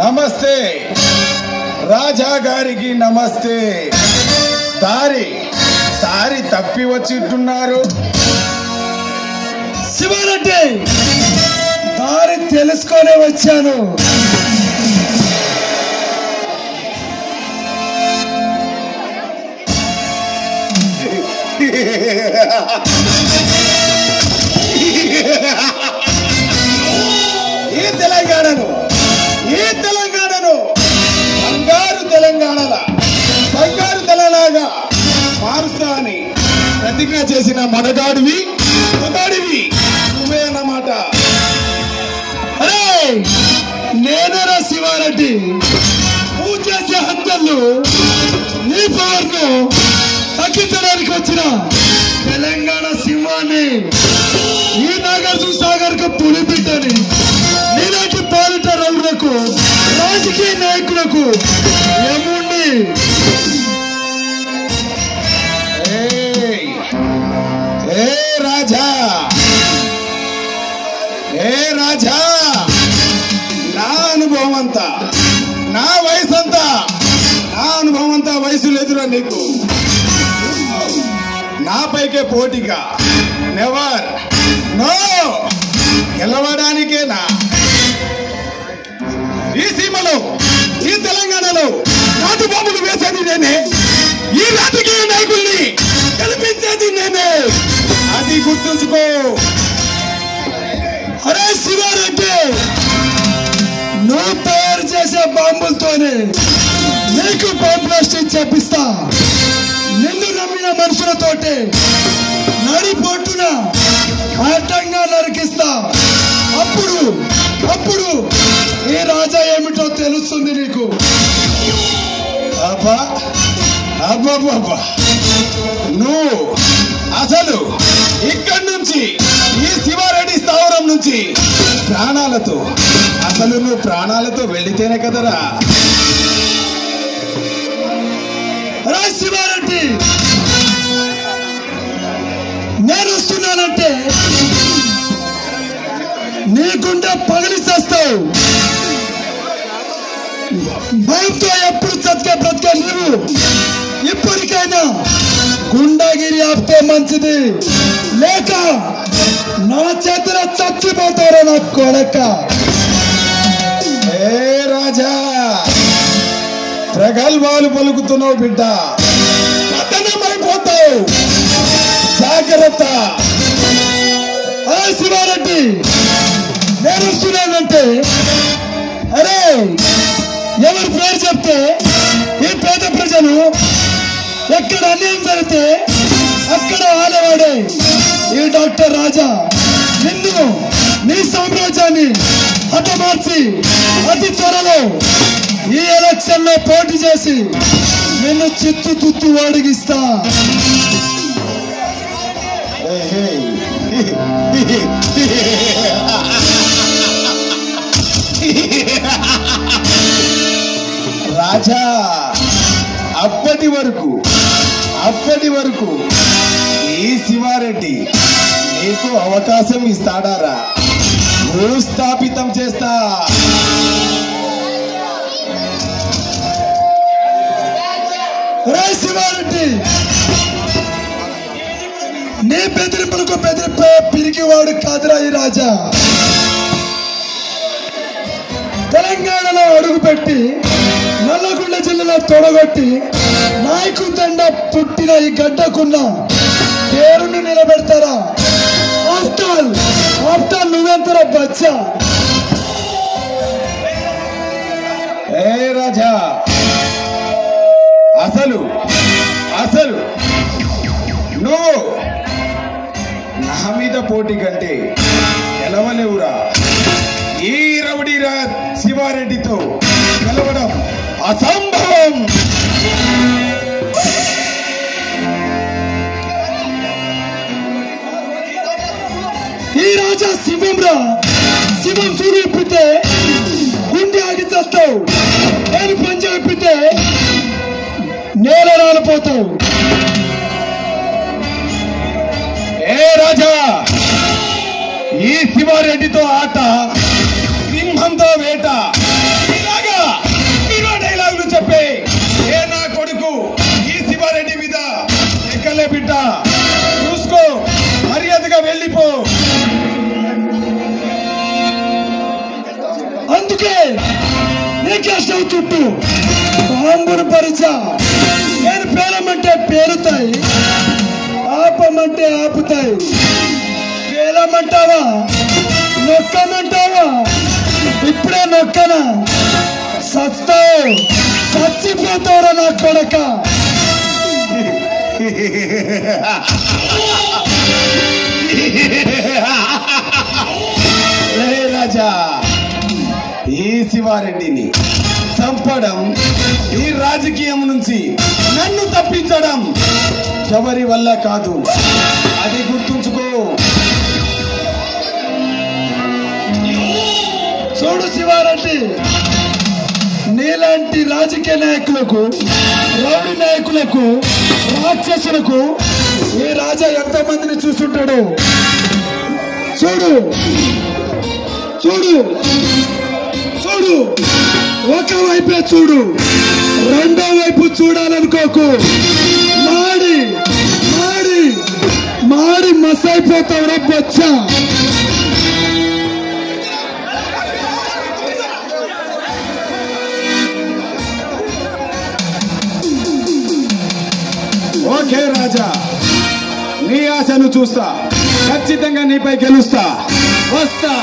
నమస్తే రాజా గారికి నమస్తే. దారి తప్పి వచ్చిట్టున్నారు. శివారెడ్డి, దారి తెలుసుకొనే వచ్చాను. ఈ తెలంగాణను బంగారు తెలంగాణగా మారుస్తా అని ప్రతిజ్ఞ చేసిన మొదగాడివి నువ్వే అన్నమాట. అరే, నేనేరా శివారెడ్డి. నువ్వు చేసే హత్యలు నీ పవర్ను తగ్గించడానికి వచ్చిన తెలంగాణ సింహాన్ని, ఈ నాగార్జున సాగర్ కు పులిపిట్టని నీలాంటి పాలిట రౌలకు, రాజకీయ నాయకులకు ఏముండి రాజా, నా అనుభవం అంతా, నా వయసు అంతా, వయసు లేదురా నీకు. నాపైకే పోటీగా నెవర్ నో, గెలవడానికేనా ఈ సీమలో, ఈ తెలంగాణలో నాటు బాంబులు వేసేది నేనే, ఈ రాజకీయ నాయకుల్ని గెలిపించేది నేనే, అది గుర్తుంచుకో. అరే శివారెడ్డి, నువ్వు తయారు చేసే బాంబులతోనే నీకు బాంబ్ బ్లాస్టింగ్ చేపిస్తా. నిన్ను నమ్మిన మనుషులతోటి నడిపొట్టున అడ్డంగా నరికిస్తా. అప్పుడు ఈ రాజా ఏమిటో తెలుస్తుంది నీకు. అబ్బా, నువ్వు అసలు ఇక్కడి నుంచి, ఈ శివారెడ్డి స్థావరం నుంచి నువ్వు ప్రాణాలతో వెళ్లితేనే కదరా. రా శివారెడ్డి, నేను వస్తున్నానంటే నీకుండే పగిలిస్తావు. భయంతో ఎప్పుడు బ్రతికే నీవు ఇప్పటికైనా గుండాగిరి ఆపితే మంచిది, లేక నా చేతిలో చచ్చిపోతారా నా కొడక. ఏ రాజా, ప్రగల్భాలు పలుకుతున్నావు బిడ్డ, పతనమైపోతావు, జాగ్రత్త. అరే శివారెడ్డి, నేను వస్తున్నానంటే, అరే ఎవరి పేరు చెప్తే ఈ పేద ప్రజలు ఎక్కడ అన్యాయం జరిగితే అక్కడ ఆడవాడే ఈ డాక్టర్ రాజా నిన్ను, నీ సామ్రాజ్యాన్ని హతమార్చి అతి త్వరలో ఈ ఎలక్షన్ లో పోటీ చేసి నిన్ను చిత్తు ఓడిగిస్తా. రాజా, అప్పటి వరకు ఈ శివారెడ్డి నీకు అవకాశం ఇస్తాడారా? భూస్థాపితం చేస్తా. శివారెడ్డి, నీ బెదిరింపులకు బెదిరిపే పిరికివాడు కాదురా ఈ రాజా. తెలంగాణలో అడుగుపెట్టి నల్లగొండ జిల్లాలో తొడగొట్టి నాయకు దండ పుట్టిన ఈ గడ్డకున్న పేరును నిలబెడతారా? ఆఫ్టర్ నువ్వెంతరా బచ్చా? ఏ రాజా, అసలు నువ్వు నా మీద పోటీ కంటే గెలవలేవురా. ఈ రౌడీ శివారెడ్డితో గెలవడం అసంభవం. ఈ రాజా శివంరా, శివం చూడు ఇప్పితే గుండె ఆగి చేస్తావు, నేను పంజ ఇప్పితే నేల రాలిపోతావు. ఏ రాజా, ఈ శివారెడ్డితో ఆట, సింహంతో వేట, ఇలాగా చుట్టూ బాంబును పరిచా. నేను పేలమంటే పేలుతాయి, ఆపమంటే ఆపుతాయి. పేలమంటావా, నొక్కమంటావా? ఇప్పుడే నొక్కనా? సస్తావు, చచ్చిపోతావురా నా కొడక. రాజా, ఈ శివారెడ్డిని చంపడం, ఈ రాజకీయం నుంచి నన్ను తప్పించడం ఎవరి వల్ల కాదు, అది గుర్తుంచుకో. చూడు శివారెడ్డి, నీలాంటి రాజకీయ నాయకులకు, రౌడీ నాయకులకు, రాక్షసులకు ఈ రాజా ఎంతమందిని చూస్తుంటాడు. చూడు చూడు చూడు, ఒకవైపే చూడు, రెండో వైపు చూడాలనుకోకు. మాడి మాడి మాడి మసైపోతావురా బొచ్చా. ఓకే రాజా, నీ ఆశను చూస్తా, ఖచ్చితంగా నీపై గెలుస్తా, వస్తా.